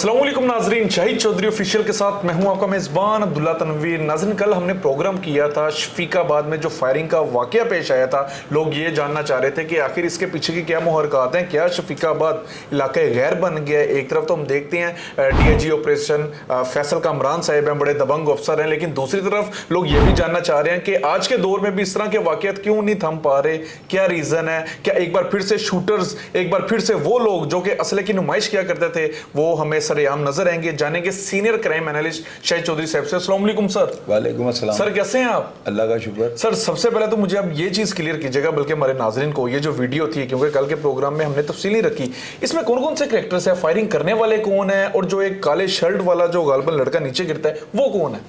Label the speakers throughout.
Speaker 1: अस्सलामुअलैकुम नाजरीन, शाहिद चौधरी ऑफिशियल के साथ मैं हूं आपका मेज़बान अब्दुल्ला तनवीर। नाजरीन, कल हमने प्रोग्राम किया था शफीकाबाद में जो फायरिंग का वाकया पेश आया था। लोग ये जानना चाह रहे थे कि आखिर इसके पीछे की क्या मुहरक़ात हैं, क्या शफीकाबाद इलाका गैर बन गया है। एक तरफ तो हम देखते हैं DIG ऑपरेशन फैसल कामरान साहब हैं, बड़े दबंग अफसर हैं, लेकिन दूसरी तरफ लोग ये भी जानना चाह रहे हैं कि आज के दौर में भी इस तरह के वाकयात क्यों नहीं थम पा रहे, क्या रीज़न है। क्या एक बार फिर से शूटर्स, एक बार फिर से वो लोग जो कि असले की नुमाइश किया करते थे वो हमें सरेआम नजर आएंगे। जानेंगे senior crime analyst Shahid Chaudhary साहब से। अस्सलाम वालेकुम सर।
Speaker 2: वालेकुम अस्सलाम
Speaker 1: सर, कैसे हैं आप?
Speaker 2: अल्लाह का शुक्र।
Speaker 1: सर, सबसे पहले तो मुझे अब ये चीज क्लियर कीजिएगा, बल्कि हमारे नाजरीन को, ये जो वीडियो थी, क्योंकि कल के प्रोग्राम में हमने तफसील नहीं रखी, इसमें कौन कौन से कैरेक्टर्स है, फायरिंग करने वाले कौन है, और जो एक काले शर्ट वाला जो गालबन लड़का नीचे गिरता है वो कौन है?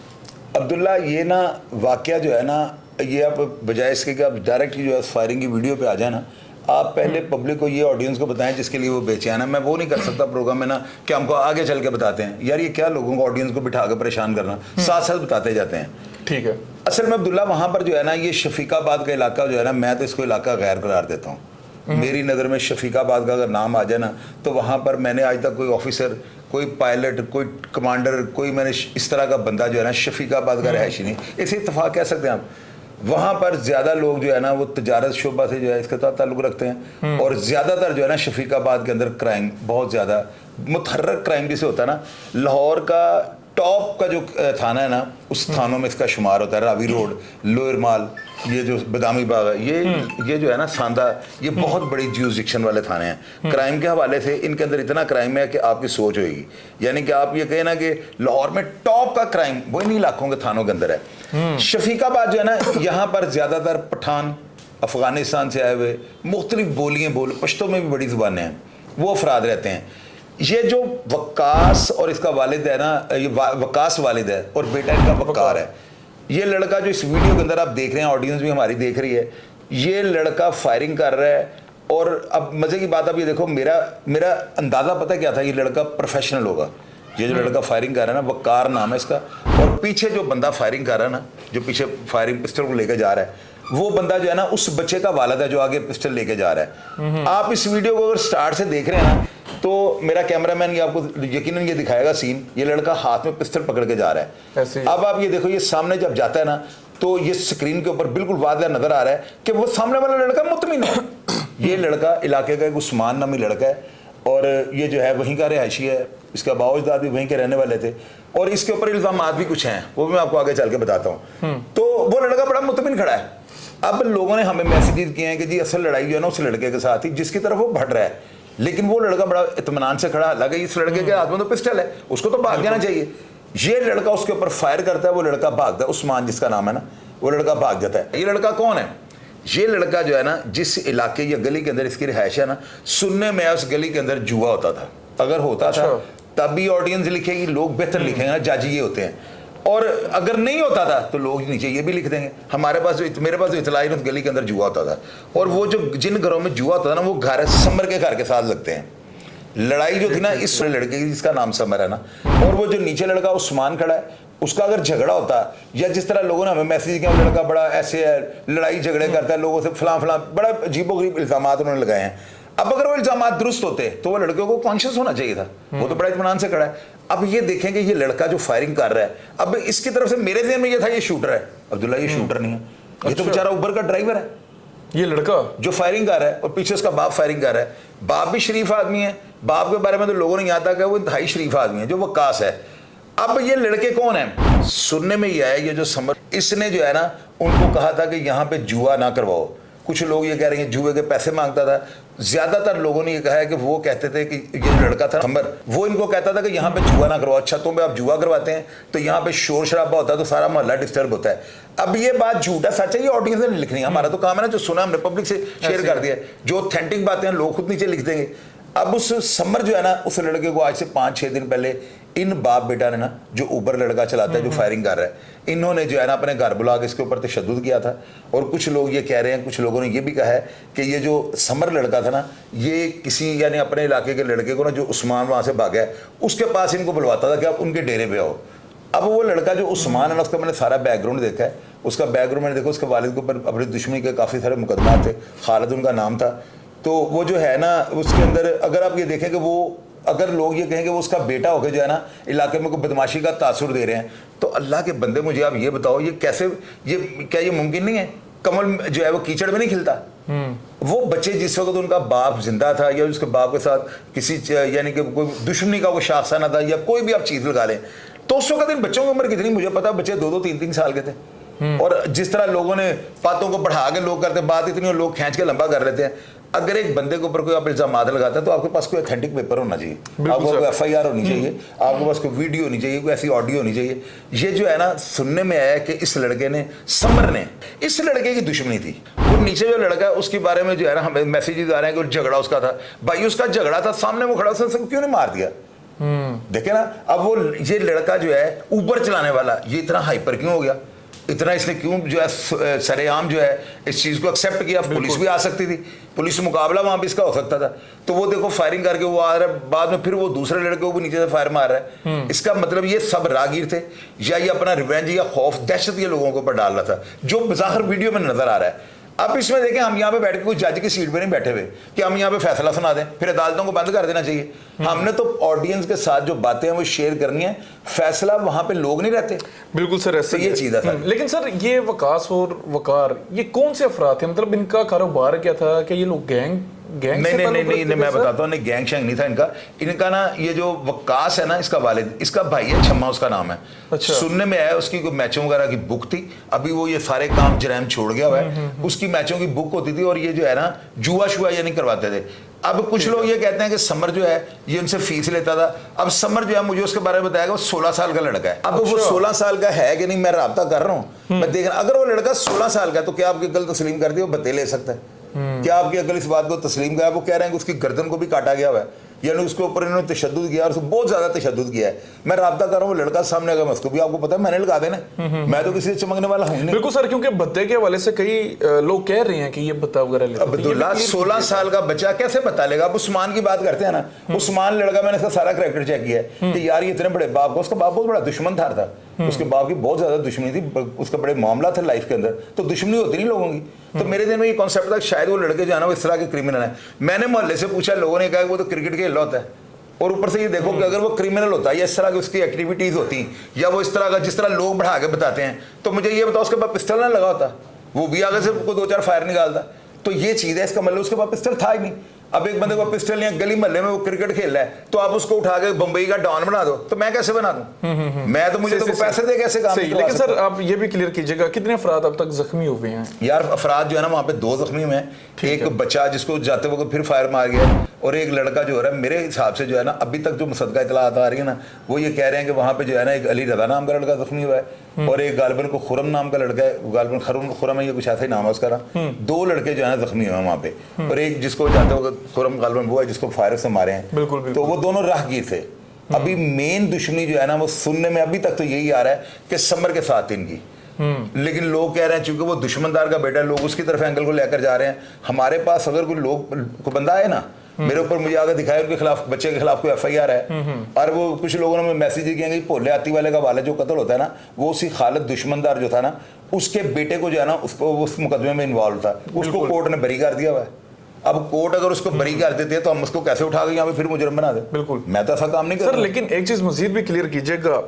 Speaker 2: अब्दुल्ला, ये ना वाकया जो है ना, ये आप बजाय इसके कि आप डायरेक्ट जो है फायरिंग की वीडियो पे आ जाए ना, आप पहले पब्लिक को, ये ऑडियंस को बताएं जिसके लिए वो बेचैन है। मैं वो नहीं कर सकता प्रोग्राम में ना कि हमको आगे चल के बताते हैं। यार ये क्या लोगों को, ऑडियंस को बिठा के परेशान करना, साथ साथ बताते जाते हैं।
Speaker 1: ठीक है।
Speaker 2: असल में अब्दुल्ला, वहाँ पर जो है ना, ये शफीकाबाद का इलाका जो है ना, मैं तो इसको इलाका गैर करार देता हूँ। मेरी नज़र में शफीकाबाद का अगर नाम आ जाए ना, तो वहाँ पर मैंने आज तक कोई ऑफिसर, कोई पायलट, कोई कमांडर, कोई मैंने इस तरह का बंदा जो है ना शफीकाबाद का रहायशी नहीं। इसे इत्तफाक कह सकते हैं आप। वहाँ पर ज़्यादा लोग जो है ना वो तजारत शुबा से जो है इसके साथ ताल्लुक़ रखते हैं, और ज़्यादातर जो है ना शफीकाबाद के अंदर क्राइम बहुत ज़्यादा मुतहर्रक क्राइम जिसे होता है ना, लाहौर का टॉप का जो थाना है ना, उस थानों में इसका शुमार होता है। रावी रोड, लोअर माल, ये जो बदामी बाग है, ये जो है ना सांदा, ये बहुत बड़ी ज्यूरिसडिक्शन वाले थाने हैं। क्राइम के हवाले से इनके अंदर इतना क्राइम है कि आपकी सोच होगी। यानी कि आप ये कहें ना कि लाहौर में टॉप का क्राइम वो इन इलाकों के थानों के अंदर है। शफीकाबाद जो है ना, यहाँ पर ज़्यादातर पठान, अफगानिस्तान से आए हुए, मुख्तलिफ बोलियाँ पश्तो में भी बड़ी ज़ुबानें हैं, वो अफराद रहते हैं। ये जो वक्कास और इसका वालिद है ना, ये वक्कास वालिद है और बेटा इनका वक्कार है। ये लड़का जो इस वीडियो के अंदर आप देख रहे हैं, ऑडियंस भी हमारी देख रही है, ये लड़का फायरिंग कर रहा है। और अब मज़े की बात, अब ये देखो, मेरा अंदाज़ा पता क्या था, ये लड़का प्रोफेशनल होगा। ये जो लड़का फायरिंग कर रहा है ना, वक्कार नाम है इसका, और पीछे जो बंदा फायरिंग कर रहा है ना, जो पीछे फायरिंग पिस्टल को लेकर जा रहा है, वो बंदा जो है ना उस बच्चे का वालिद है जो आगे पिस्टल लेके जा रहा है। आप इस वीडियो को अगर स्टार्ट से देख रहे हैं ना, तो मेरा कैमरामैन ये आपको यकीनन ये दिखाएगा सीन, ये लड़का हाथ में पिस्टल पकड़ के जा रहा है। अब आप ये देखो, ये सामने जब जाता है ना, तो ये स्क्रीन के ऊपर बिल्कुल वाज़ेह नजर आ रहा है कि वो सामने वाला लड़का मुतमिन है। ये लड़का इलाके का एक उस्मान नामी लड़का है, और ये जो है वहीं का रिहायशी है, इसका बाओजदाद भी वहीं के रहने वाले थे, और इसके ऊपर इल्ज़ामात भी कुछ हैं, वो भी मैं आपको आगे चल के बताता हूँ। तो वो लड़का बड़ा मुतमिन खड़ा है। अब लोगों ने हमें मैसेज किए हैं कि जी असल लड़ाई जो है ना उस लड़के के साथ ही जिसकी तरफ वो भट रहा है, लेकिन वो लड़का बड़ा इत्मीनान से खड़ा, लगा इस लड़के के हाथ में तो पिस्टल है, उसको तो भाग जाना चाहिए। ये लड़का उसके ऊपर फायर करता है, वो लड़का भागता है, उस्मान जिसका नाम है ना, वो लड़का भाग जाता है। ये लड़का कौन है? ये लड़का जो है ना, जिस इलाके या गली के अंदर इसकी रिहाइश है ना, सुनने में उस गली के अंदर जुआ होता था। अगर होता था तब भी ऑडियंस लिखेगी, लोग बेहतर लिखेंगे ना, जाजी ये होते हैं। और अगर नहीं होता था तो लोग नीचे ये भी लिख देंगे। मेरे पास जो इतला उस गली के अंदर जुआ होता था, और वो जो जिन घरों में जुआ होता था ना, वो घर समर के घर के साथ लगते हैं। लड़ाई जो थी ना इस लड़के की जिसका नाम समर है ना, और वो जो नीचे लड़का उस्मान खड़ा है, उसका अगर झगड़ा होता, या जिस तरह लोगों ने हमें मैसेज किया लड़का बड़ा ऐसे है, लड़ाई झगड़े करता है लोगों से, फलां बड़ा अजीबोगरीब इल्ज़ामात उन्होंने लगाए हैं। अब अगर वो इल्ज़ामात दुरुस्त होते तो वो लड़के को कॉन्शियस होना चाहिए था, वो तो बड़ा इत्मीनान से खड़ा है। अब ये देखेंगे, ये लड़का जो फायरिंग कर रहा है, अब इसकी तरफ से मेरे ज़हन में ये था ये शूटर है। अब्दुल्ला, ये शूटर नहीं है, ये तो बेचारा उबर का ड्राइवर है। ये लड़का जो फायरिंग कर रहा है, और पीछे उसका बाप फायरिंग कर रहा है। बाप भी शरीफ आदमी है, बाप के बारे में तो लोगों ने यहाँ तक है वो इंतहाई शरीफ आदमी है, जो वक्कास है। अब ये लड़के कौन है? सुनने में ये आया, ये जो समर, इसने जो है ना उनको कहा था कि यहाँ पे जुआ ना करवाओ। कुछ लोग ये कह रहे हैं जुए के पैसे मांगता था। ज़्यादातर लोगों ने ये कहा है कि वो कहते थे कि ये लड़का था नंबर, वो इनको कहता था कि यहाँ पे जुआ ना करवाओ, छतों पे आप जुआ करवाते हैं तो यहाँ पे शोर शराबा होता है, तो सारा मोहल्ला डिस्टर्ब होता है। अब ये बात झूठा सच है, ये ऑडियंस ने लिखनी है, हमारा तो काम है ना, जो सुना हमने पब्लिक से शेयर कर दिया। जो ऑथेंटिक बातें हैं लोग खुद नीचे लिख देंगे। अब उस समर जो है ना, उस लड़के को आज से 5-6 दिन पहले इन बाप बेटा ने ना, जो ऊबर लड़का चलाता है, जो फायरिंग कर रहा है, इन्होंने जो है ना अपने घर बुला के इसके ऊपर तशद्दुद किया था। और कुछ लोग ये कह रहे हैं, कुछ लोगों ने ये भी कहा है कि ये जो समर लड़का था ना, ये किसी यानी अपने इलाके के लड़के को ना, जो उस्मान वहाँ से भागा है, उसके पास इनको बुलवाता था कि आप उनके डेरे पे आओ। अब वो लड़का जो उस्मान है ना, उसका मैंने सारा बैकग्राउंड देखा है। उसका बैकग्राउंड मैंने देखा, उसके वालिद के ऊपर अपनी दुश्मनी के काफ़ी सारे मुकदमा थे, खालिद उनका नाम था। तो वो जो है ना, उसके अंदर अगर आप ये देखें कि वो अगर लोग ये कहेंगे वो उसका बेटा होकर जो है ना इलाके में कोई बदमाशी का तासुर दे रहे हैं, तो अल्लाह के बंदे मुझे आप ये बताओ, ये कैसे, ये क्या ये मुमकिन नहीं है? कमल जो है वो कीचड़ में नहीं खिलता। वो बच्चे जिस वक्त उनका बाप जिंदा था या उसके बाप के साथ किसी यानी कि कोई दुश्मनी का कोई शाखसाना था या कोई भी आप चीज़ लगा लें, तो उस वक्त इन बच्चों की उम्र कितनी, मुझे पता बच्चे 2-2, 3-3 साल के थे। और जिस तरह लोगों ने बातों को बढ़ा के लोग करते, बात इतनी और लोग खींच के लंबा कर लेते हैं। अगर एक बंदे के ऊपर कोई आप इल्जाम लगाते हैं तो आपके पास कोई ऑथेंटिक पेपर होना चाहिए, आपको कोई FIR होनी चाहिए, आपके पास कोई वीडियो होनी चाहिए, कोई ऐसी ऑडियो होनी चाहिए। ये जो है ना सुनने में आया कि इस लड़के ने, समर ने, इस लड़के की दुश्मनी थी। वो नीचे जो लड़का है उसके बारे में जो है ना हमें मैसेजेस आ रहे हैं कि झगड़ा उसका था। भाई उसका झगड़ा था, सामने वो खड़ा, उसने क्यों नहीं मार दिया? देखे ना, अब वो ये लड़का जो है ऊबर चलाने वाला, ये इतना हाइपर क्यों हो गया? इतना इसने क्यों जो है सरेआम जो है इस चीज़ को एक्सेप्ट किया? पुलिस भी आ सकती थी, पुलिस से मुकाबला वहां भी इसका हो सकता था। तो वो देखो फायरिंग करके वो आ रहा है, बाद में फिर वो दूसरे लड़के को भी नीचे से फायर मार रहा है। इसका मतलब ये सब रागीर थे या ये अपना रिवेंज या खौफ, दहशत ये लोगों के ऊपर डाल रहा था, जो बज़ाहिर वीडियो में नजर आ रहा है। अब इसमें देखें, हम यहाँ पे बैठ के कोई जज की सीट पे नहीं बैठे हुए कि हम यहाँ पे फैसला सुना दें, फिर अदालतों को बंद कर देना चाहिए। हमने तो ऑडियंस के साथ जो बातें हैं वो शेयर करनी है, फैसला वहां पे लोग नहीं रहते।
Speaker 1: बिल्कुल सर, ऐसे
Speaker 2: ये चीज है।
Speaker 1: लेकिन सर ये वकास और वकार ये कौन से अफराद थे? मतलब इनका कारोबार क्या था? क्या ये लोग गैंग
Speaker 2: नहीं, मैं बताता हूँ, गैंग शैंग नहीं था इनका ना, ये जो वकास है ना, इसका वालिद, इसका भाई है, छम्मा उसका नाम है।
Speaker 1: अच्छा।
Speaker 2: सुनने में आया उसकी कोई मैचों वगैरह की बुक थी, अभी वो ये सारे काम जरैम छोड़ गया हुआ है। उसकी मैचों की बुक होती थी और ये जो है ना जुआ शुआ ये नहीं करवाते थे। अब कुछ लोग ये कहते हैं कि समर जो है ये उनसे फीस लेता था। अब समर जो है, मुझे उसके बारे में बताया कि वो 16 साल का लड़का है। अब वो 16 साल का है कि नहीं, मैं राब्ता कर रहा हूँ, मैं देख रहा, अगर वो लड़का 16 साल का है तो क्या आपकी गल तस्लीम कर दी? वो बते ले सकता है? क्या आपकी अकल इस बात को तस्लीम किया? वो कह रहे हैं कि उसकी गर्दन को भी काटा गया हुआ है, यानी उसके ऊपर इन्होंने तशद्दुद किया और उसको बहुत ज्यादा तशद्दुद किया है। मैं राब्ता कर रहा हूँ, लड़का सामने अगर उसको भी, आपको पता है मैंने लगा देना, मैं तो किसी से चमकने वाला हूँ नहीं।
Speaker 1: बिल्कुल सर, क्योंकि भत्ते के हवाले से कई लोग कह रहे हैं कि ये भत्ता वगैरह लेते हैं।
Speaker 2: अब्दुल्ला 16 साल का बच्चा कैसे बता लेगा? अब उस्मान की बात करते हैं ना, उस्मान लड़का, मैंने इसका सारा करैक्टर चेक किया है कि यार ये इतने बड़े बाप को, उसका बाप बहुत बड़ा दुश्मन था, उसके बाप की बहुत ज्यादा दुश्मनी थी, उसका बड़े मामला था लाइफ के अंदर, तो दुश्मनी होती नहीं लोगों की। तो मेरे दिन में ये कॉन्सेप्ट था शायद वो लड़के जो है ना वो इस तरह के क्रिमिनल है। मैंने मोहल्ले से पूछा, लोगों ने कहा कि वो तो क्रिकेट खेल रहा होता है, और ऊपर से ये देखो कि अगर वो क्रिमिनल होता है या इस तरह की उसकी एक्टिविटीज होती या वो इस तरह का जिस तरह लोग बढ़ा के बताते हैं, तो मुझे ये बताओ उसके पास पिस्टल ना लगा होता, वो भी आगे से कोई 2-4 फायर निकालता। तो ये चीज़ है, इसका मतलब उसके पास पिस्टल था ही नहीं। अब एक बंदे को पिस्टल नहीं, गली मोहल्ले में वो क्रिकेट खेल रहा है, तो आप उसको उठा के बंबई का डॉन बना दो, तो मैं कैसे बना दूं? मैं तो, मुझे तो पैसे दे कैसे काम?
Speaker 1: लेकिन सर आप ये भी क्लियर कीजिएगा, कितने अफराद अब तक जख्मी हुए हैं?
Speaker 2: यार अफराद जो है ना वहाँ पे 2 जख्मी हुए हैं, एक बच्चा जिसको जाते वक्त फिर फायर मार गया, और एक लड़का जो हो रहा है, मेरे हिसाब से जो है ना अभी तक जो मुसद्दका इतलात आ रही है ना, वो ये कह रहे हैं कि वहाँ पे जो है ना एक अली रजा नाम का लड़का जख्मी हुआ है और एक गालिबन को खुरम नाम का लड़का है, गालिबन खुरम है, ये कुछ ऐसा ही नाम है उसका। 2 लड़के जो है ना जख्मी हुए हैं वहाँ पे, और एक जिसको जाते वक्त खुरम गालिबन वो है जिसको फायर से मारे हैं।
Speaker 1: बिल्कुल।
Speaker 2: तो वो दोनों राहगीर थे। अभी मेन दुश्मनी जो है ना वो सुनने में अभी तक तो यही आ रहा है कि समर के साथ इनकी, लेकिन लोग कह रहे हैं चूंकि वो दुश्मनदार का बेटा, लोग उसकी तरफ एंगल को लेकर जा रहे हैं। हमारे पास अगर कोई लोग को बंदा है ना मेरे ऊपर, मुझे आगे दिखाया उनके खिलाफ, बच्चे के खिलाफ कोई FIR है, और वो कुछ लोगों ने मैसेज किए कि भोले आती वाले का वाले जो कत्ल होता है ना, वो उसी खालिद दुश्मनदार जो था ना उसके बेटे को जो है ना उसको उस मुकदमे में इन्वॉल्व था, उसको कोर्ट ने बरी कर दिया हुआ है। अब कोर्ट अगर उसको बरी कर देते हैं तो हम उसको कैसे उठा के यहाँ पे फिर मुजरिम बना दे?
Speaker 1: बिल्कुल,
Speaker 2: मैं तो ऐसा काम नहीं कर
Speaker 1: सर। लेकिन एक चीज मजीद भी क्लियर कीजिएगा,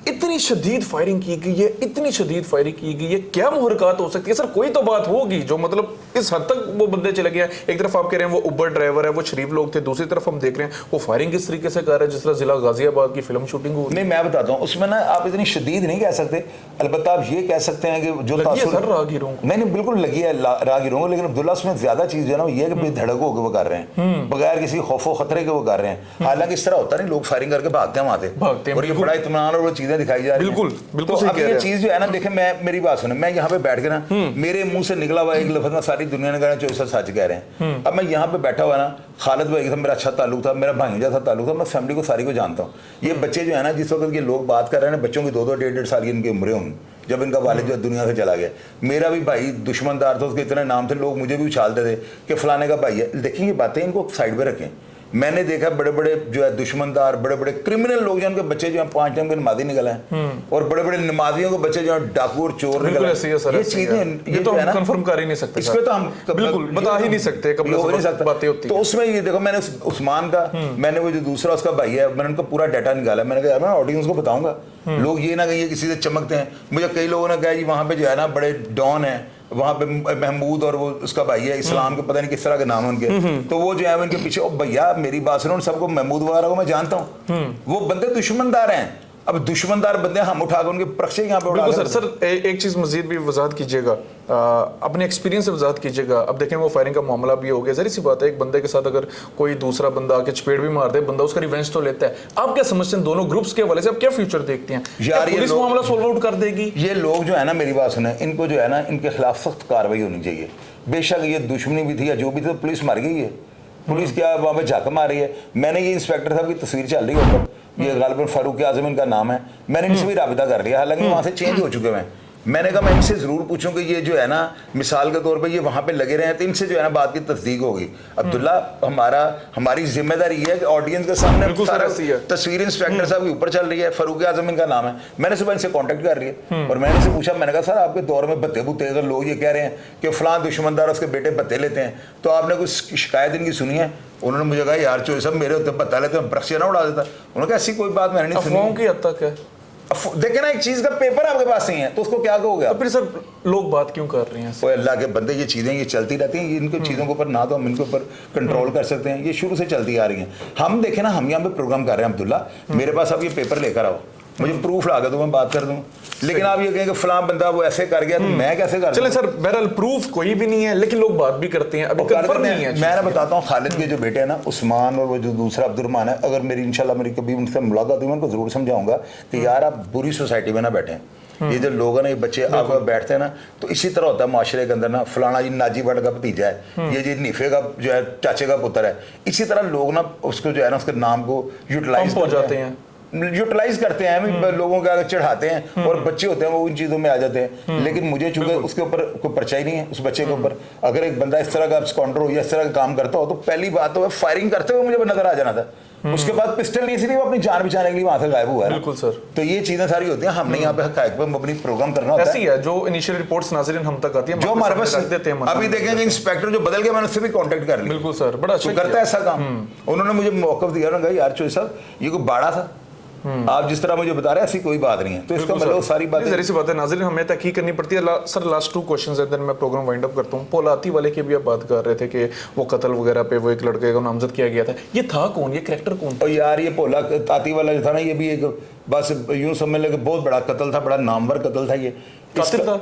Speaker 1: इतनी शदीद फायरिंग की गई है, इतनी शदीद फायरिंग की गई है, क्या मुहरकात हो सकती है? सर कोई तो बात होगी जो मतलब इस हद तक वो बंदे चले गए हैं। एक तरफ आप कह रहे हैं वो उबर ड्राइवर है, वो शरीफ लोग थे, दूसरी तरफ हम देख रहे हैं वो फायरिंग किस तरीके से कर रहे हैं जिस तरह जिला गाजियाबाद की फिल्म शूटिंग हो।
Speaker 2: नहीं, मैं बताता हूँ उसमें ना आप इतनी शदीद नहीं कह सकते, अलबत्ता आप ये कह सकते हैं कि जो
Speaker 1: सर राहगीरों को,
Speaker 2: नहीं बिल्कुल लगी है राहगीरों को, लेकिन अब्दुल्ला उसमें ज्यादा चीज जो है ना ये है कि बेधड़क होकर वो कर रहे हैं, बगैर किसी खौफो खतरे के वो कर रहे हैं। हालांकि इस तरह होता नहीं, लोग फायरिंग करके भागते हैं वहां से, और ये बड़ा इत्मीनान और वो चीजें दिखाई जा रही है।
Speaker 1: बिल्कुल
Speaker 2: तो अब ये चीज जो है ना, देखें मैं, मेरी बात सुने, मैं यहाँ पे बैठ के ना मेरे मुंह से निकला हुआ एक लफ्ज ना सारी दुनिया ने कहा जो सच कह रहे हैं। अब मैं यहाँ पे बैठा हुआ ना, खालिद भाई से मेरा अच्छा ताल्लुक था, मेरा भाई जैसा ताल्लुक था, मैं फैमिली को सारी को जानता हूँ। ये बच्चे जो है ना, जिस वक्त ये लोग बात कर रहे हैं, बच्चों की 2-2, 1.5 साल की इनकी उम्रें होंगी जब इनका वालिद जो दुनिया से चला गया। मेरा भी भाई दुश्मनदार था, उसके इतने नाम थे, लोग मुझे भी उछालते थे कि फलाने का भाई है। देखिए ये बातें इनको साइड पे रखें, मैंने देखा बड़े बड़े जो है दुश्मनदार, बड़े बड़े क्रिमिनल लोग जिनके बच्चे जो है 5 टाइम के नमाजी निकले हैं, और बड़े बड़े नमाजियों के बच्चे जो है डाकू और चोर निकले हैं। ये चीजें
Speaker 1: ये तो हम कंफर्म कर ही नहीं सकते,
Speaker 2: इसमें तो हम
Speaker 1: बिल्कुल बता ही नहीं सकते, कब
Speaker 2: हो नहीं सकता
Speaker 1: बातें होती
Speaker 2: तो उसमें ये देखो, मैंने उस्मान का, मैंने वो जो दूसरा उसका भाई है, मैंने उनका पूरा डाटा निकाला। मैंने कहा यार मैं ऑडियंस को बताऊंगा, लोग ये ना कहिए किसी से चमकते हैं। मुझे कई लोगों ने कहा जी वहाँ पे जो है ना बड़े डॉन है, वहाँ पे महमूद और वो उसका भाई है इस्लाम के, पता नहीं किस तरह के नाम है उनके, तो वो जो है उनके पीछे, ओ भैया मेरी बात सुनो, सबको महमूद वगैरह को मैं जानता हूँ, वो बंदे दुश्मनदार हैं। अब दुश्मनदार बंदे हम उठाकर उनके प्रक्षे यहाँ पे उड़ा।
Speaker 1: सर एक चीज मजीद भी वजाहत कीजिएगा, अपने एक्सपीरियंस से वजाहत कीजिएगा। अब देखें वो फायरिंग का मामला भी हो गया, जरी सी बात है, एक बंदे के साथ अगर कोई दूसरा बंदा आके चपेट भी मार दे, बंदा उसका रिवेंज तो लेता है। आप क्या समझते हैं दोनों ग्रुप्स के हवाले से, आप क्या फ्यूचर देखते हैं?
Speaker 2: यार
Speaker 1: पुलिस मामला सोल्व आउट कर देगी?
Speaker 2: ये लोग जो है ना, मेरी बात सुने, इनको जो है ना इनके खिलाफ सख्त कार्रवाई होनी चाहिए। बेशक ये दुश्मनी भी थी या जो भी थी, तो पुलिस मर गई है, पुलिस क्या वहाँ पे झाक मार रही है। मैंने ये इंस्पेक्टर साहब की तस्वीर चल रही है ऊपर, ये गालिबन फारूक आजम इनका नाम है, मैंने इनसे भी राबिता कर लिया, हालांकि वहाँ से चेंज हो चुके हैं। मैंने कहा मैं इनसे ज़रूर पूछूं कि ये जो है ना मिसाल के तौर पे ये वहाँ पे लगे रहे हैं, तो इनसे जो है ना बात की तस्दीक होगी। अब्दुल्ला हमारी जिम्मेदारी ये है कि ऑडियंस के सामने सारा तस्वीर इंस्पेक्टर साहब के ऊपर चल रही है, फारूक आजम इनका नाम है। मैंने सुबह इनसे कॉन्टेक्ट कर लिया और मैंने इनसे पूछा, मैंने कहा सर आपके दौर में भत्ते बुत्ते, अगर लोग ये कह रहे हैं कि फलां दुश्मनदार उसके बेटे भत्ते लेते हैं, तो आपने कुछ शिकायत इनकी सुनी है? उन्होंने मुझे कहा यार चोरी साहब मेरे होते भत्ता लेते हैं, प्रक्षे ना उड़ा देता। उन्होंने कहा ऐसी कोई बात मैंने नहीं सुनी।
Speaker 1: अफवाहों की हद तक है।
Speaker 2: देखे ना, एक चीज का पेपर आपके पास नहीं है तो उसको क्या कहोगे आप?
Speaker 1: तो फिर सर लोग बात क्यों कर रहे हैं?
Speaker 2: वो अल्लाह के बंदे, ये चीज़ें ये चलती रहती हैं, इनको चीज़ों के ऊपर ना तो हम इनके ऊपर कंट्रोल कर सकते हैं, ये शुरू से चलती आ रही हैं। हम देखें ना, हम यहाँ पे प्रोग्राम कर रहे हैं अब्दुल्ला, मेरे पास आप ये पेपर लेकर आओ, मुझे प्रूफ ला के तो मैं बात कर दूँ, लेकिन आप ये कहें कि फलां बंदा वो ऐसे कर गया तो मैं कैसे कर?
Speaker 1: चलें सर, बहरहाल प्रूफ कोई भी नहीं है, लेकिन लोग बात भी करते हैं, अभी कंफर्म नहीं है।
Speaker 2: मैं बताता हूँ, खालिद के जो बेटे हैं ना उस्मान, और वो जो दूसरा अब्दुलरहमान है, अगर मेरी इंशाल्लाह मेरी कभी उनसे मुलाकात हुई, मैं उनको जरूर समझाऊंगा कि यार आप बुरी सोसाइटी में ना बैठे। ये जो लोग हैं ना, ये बच्चे आप बैठते हैं ना, तो इसी तरह होता है माशरे के अंदर ना, फलाना जी नाजी भट्ट का भतीजा है, ये जी नीफे का जो है चाचे का पुत्र है, इसी तरह लोग ना उसको जो है ना उसके नाम को यूटिलाइज हो जाते हैं, यूटिलाइज करते हैं, लोगों के आगे चढ़ाते हैं, और बच्चे होते हैं वो उन चीज़ों में आ जाते हैं। लेकिन मुझे चूंकि उसके ऊपर कोई पर्चा ही नहीं है, उस बच्चे के ऊपर अगर एक बंदा इस तरह का स्कॉन्डर हो या इस तरह का काम करता हो, तो पहली बात तो फायरिंग करते हुए मुझे नजर आ जाना था। उसके बाद पिस्टल नहीं, इसलिए वो अपनी जान बचाने के लिए वहां से गायब हुआ है।
Speaker 1: बिल्कुल सर।
Speaker 2: तो ये चीजें सारी होती हैं, हमने यहाँ पे हकायक पे अपनी प्रोग्राम करना होता है।
Speaker 1: ऐसी है जो इनिशियल रिपोर्ट्स नाज़रीन हम तक आती है,
Speaker 2: जो हमारे पास देते हैं। अभी देखेंगे इंस्पेक्टर जो बदल गया, मैंने उससे भी कांटेक्ट कर लिया।
Speaker 1: बिल्कुल सर, बड़ा अच्छा
Speaker 2: करता है ऐसा काम। उन्होंने मुझे मौक़िफ़ दिया, उन्होंने कहा यार चोई साहब ये कोई बाड़ा था, आप जिस तरह मुझे बता रहे हैं ऐसी कोई बात नहीं है। तो इसका मतलब सारी बातें
Speaker 1: जरी सी बात है नाज़रीन, हमें तहकीक करनी पड़ती है। सर लास्ट 2 क्वेश्चंस हैं, देन मैं प्रोग्राम वाइंड अप करता हूँ। पोलाती वाले की भी आप बात कर रहे थे कि वो कत्ल वगैरह पे वो एक लड़के को नामजद किया गया था, ये था कौन, ये कैरेक्टर कौन?
Speaker 2: और यार ये पोला ताती वाला जो था ना, ये भी एक बस यूं समझ ले कि बहुत बड़ा कत्ल था, बड़ा नामवर कत्ल था। ये
Speaker 1: कातिल था,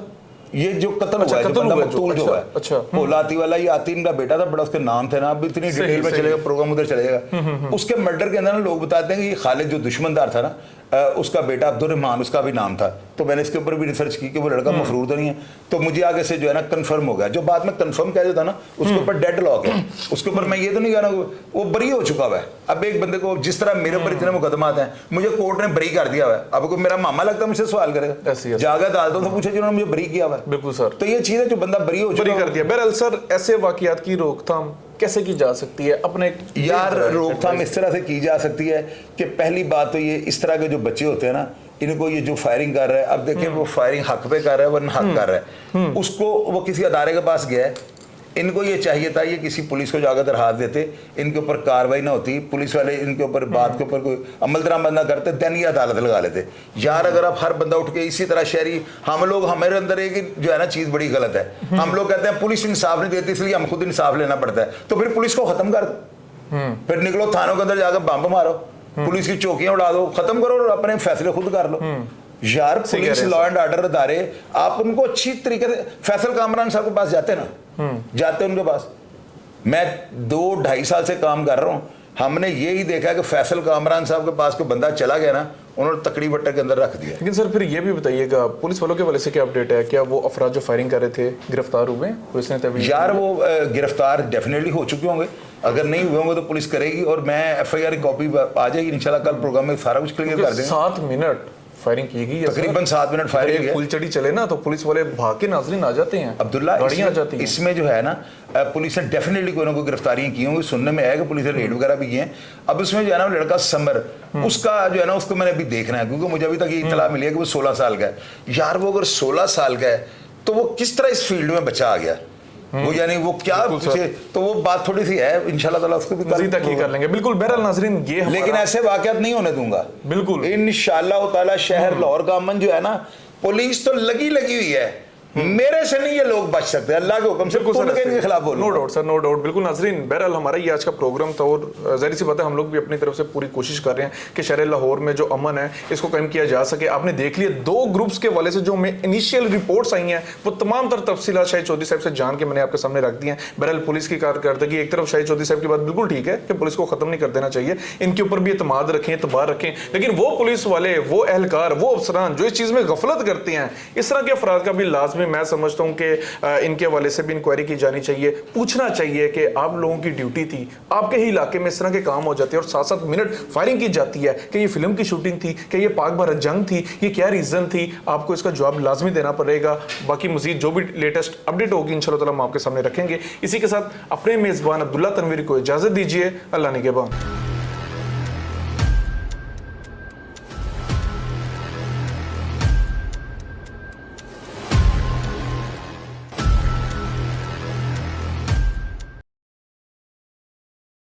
Speaker 2: ये जो कत्ल हुआ है, जो बंदा मकतूल जो है,
Speaker 1: अच्छा
Speaker 2: पोलाती वाला, ये आतीन का बेटा था, बड़ा उसके नाम थे ना, अब इतनी डिटेल में चलेगा प्रोग्राम, उधर चलेगा। उसके मर्डर के अंदर ना लोग बताते हैं कि ये खालिद जो दुश्मनदार था ना, उसका बेटा अब्दुलरहमान उसका भी नाम था। तो मैंने इसके ऊपर भी रिसर्च की कि वो लड़का मफरूर तो नहीं है, तो मुझे आगे से जो है ना कंफर्म हो गया। जो बात में कंफर्म कह देता ना, उसके ऊपर डेड लॉक है, उसके ऊपर मैं ये तो नहीं कह रहा वो बरी हो चुका हुआ है। अब एक बंदे को जिस तरह मेरे ऊपर इतने मुकदमात हैं, मुझे कोर्ट ने बरी कर दिया हुआ है, अब कोई मेरा मामा लगता है मुझसे सवाल करेगा, जागा अदालतों से पूछे जिन्होंने मुझे बरी किया हुआ है।
Speaker 1: बिल्कुल सर।
Speaker 2: तो ये चीज़ है जो बंदा बरी हो चुका
Speaker 1: कर दिया। बहरहाल सर, ऐसे वाकयात की रोकथाम कैसे की जा सकती है? अपने
Speaker 2: यार रोकथाम इस तरह से की जा सकती है कि पहली बात तो ये, इस तरह के जो बच्चे होते हैं ना, इनको ये जो फायरिंग कर रहा है, अब देखिए वो फायरिंग हक पे कर रहा है वरना हक कर रहा है, उसको वो किसी अदारे के पास गया है, इनको ये चाहिए था ये किसी पुलिस को जाकर दरखास्त देते, इनके ऊपर कार्रवाई ना होती, पुलिस वाले इनके ऊपर बात के ऊपर कोई अमल दरामद ना करते, देन ये अदालत लगा लेते। यार अगर आप हर बंदा उठ के इसी तरह शहरी, हम लोग हमारे अंदर एक जो है ना चीज़ बड़ी गलत है, हम लोग कहते हैं पुलिस इंसाफ नहीं देती इसलिए हम खुद इंसाफ लेना पड़ता है। तो फिर पुलिस को ख़त्म कर दो, फिर निकलो थानों के अंदर जाकर बम मारो, पुलिस की चौकियाँ उड़ा दो, ख़त्म करो और अपने फैसले खुद कर लो। यार पुलिस लॉ एंड ऑर्डर अदारे, आप उनको अच्छी तरीके से, फैसल कामरान साहब के पास जाते ना, जाते उनके पास, मैं 2-2.5 साल से काम कर रहा हूँ, हमने यही देखा कि फैसल कामरान साहब के पास कोई बंदा चला गया ना, उन्होंने तकड़ी बट्टे के अंदर रख दिया।
Speaker 1: लेकिन सर फिर ये भी बताइएगा, पुलिस वालों के वाले से क्या अपडेट है? क्या वो अफराद जो फायरिंग कर रहे थे गिरफ्तार हुए? पुलिस ने
Speaker 2: यार वो गिरफ्तार डेफिनेटली हो चुके होंगे, अगर नहीं हुए होंगे तो पुलिस करेगी, और मैं FIR की कॉपी आ जाएगी इंशाल्लाह, कल प्रोग्राम में सारा कुछ क्लियर कर देंगे।
Speaker 1: 7 मिनट फायरिंग की गई है
Speaker 2: तकरीबन 7 मिनट फायरिंग
Speaker 1: एक
Speaker 2: है।
Speaker 1: फुलचड़ी चले ना तो पुलिस वाले भाग के नाजरीन आ जाते हैं,
Speaker 2: अब्दुल्ला
Speaker 1: गाड़ियां आ जाती हैं।
Speaker 2: इसमें जो है ना पुलिस ने डेफिनेटली कोई ना कोई गिरफ्तारियां की होंगी, सुनने में आया कि पुलिस ने रेड वगैरह भी किए हैं। अब उसमें जो है ना वो लड़का समर, उसका जो है ना उसको मैंने अभी देखना है, क्योंकि मुझे अभी तक ये इत्तला मिली है कि वो 16 साल का है। यार वो अगर 16 साल का है तो वो किस तरह इस फील्ड में बचा आ गया, वो यानी वो क्या पूछे, तो वो बात थोड़ी सी है, इंशाल्लाह ताला उसको भी
Speaker 1: मज़ीद तहकीक कर लेंगे। बिल्कुल, बहरहाल नाज़रीन ये
Speaker 2: लेकिन ऐसे वाकयात नहीं होने दूंगा
Speaker 1: बिल्कुल
Speaker 2: इंशाल्लाह ताला। शहर लाहौर का अमन जो है ना, पुलिस तो लगी हुई है, मेरे से नहीं ये लोग बच सकते, अल्लाह के हुक्म से इनके खिलाफ बोलो।
Speaker 1: No doubt sir, no doubt. बिल्कुल नाजरीन, बहरहाल हमारा ये आज का प्रोग्राम था और ज़ाहिर सी बात है हम लोग भी अपनी तरफ से पूरी कोशिश कर रहे हैं कि शहर लाहौर में जो अमन है इसको कायम किया जा सके। आपने देख लिया 2 ग्रुप्स के वाले से जो हमें इनिशियल रिपोर्ट्स आई हैं वो तमाम तर तफसीलात शाहिद चौधरी साहब से जान के मैंने आपके सामने रख दी हैं। बहरहाल पुलिस की कारकर्दगी, एक तरफ शाहिद चौधरी साहब की बात बिल्कुल ठीक है कि पुलिस को खत्म नहीं कर देना चाहिए, इनके ऊपर भी एतमाद रखें, एतबार रखें, लेकिन वो पुलिस वाले, वो एहलकार, वो अफसरान जो इस चीज़ में गफलत करते हैं, इस तरह के अफराद का भी लाजमी मैं समझता हूँ इनके हवाले से भी इंक्वायरी की जानी चाहिए। पूछना चाहिए कि आप लोगों की ड्यूटी थी, आपके ही इलाके में इस तरह के काम हो जाते हैं और 7-7 मिनट फायरिंग की जाती है कि ये फिल्म की शूटिंग थी, कि ये पाक भारत जंग थी, ये क्या रीजन थी, आपको इसका जवाब लाजमी देना पड़ेगा। बाकी मजीद जो भी लेटेस्ट अपडेट होगी इंशाल्लाह ताला हम आपके सामने रखेंगे। इसी के साथ अपने मेजबान अब्दुल्ला तनवीर को इजाजत दीजिए। अल्लाह निगहबान।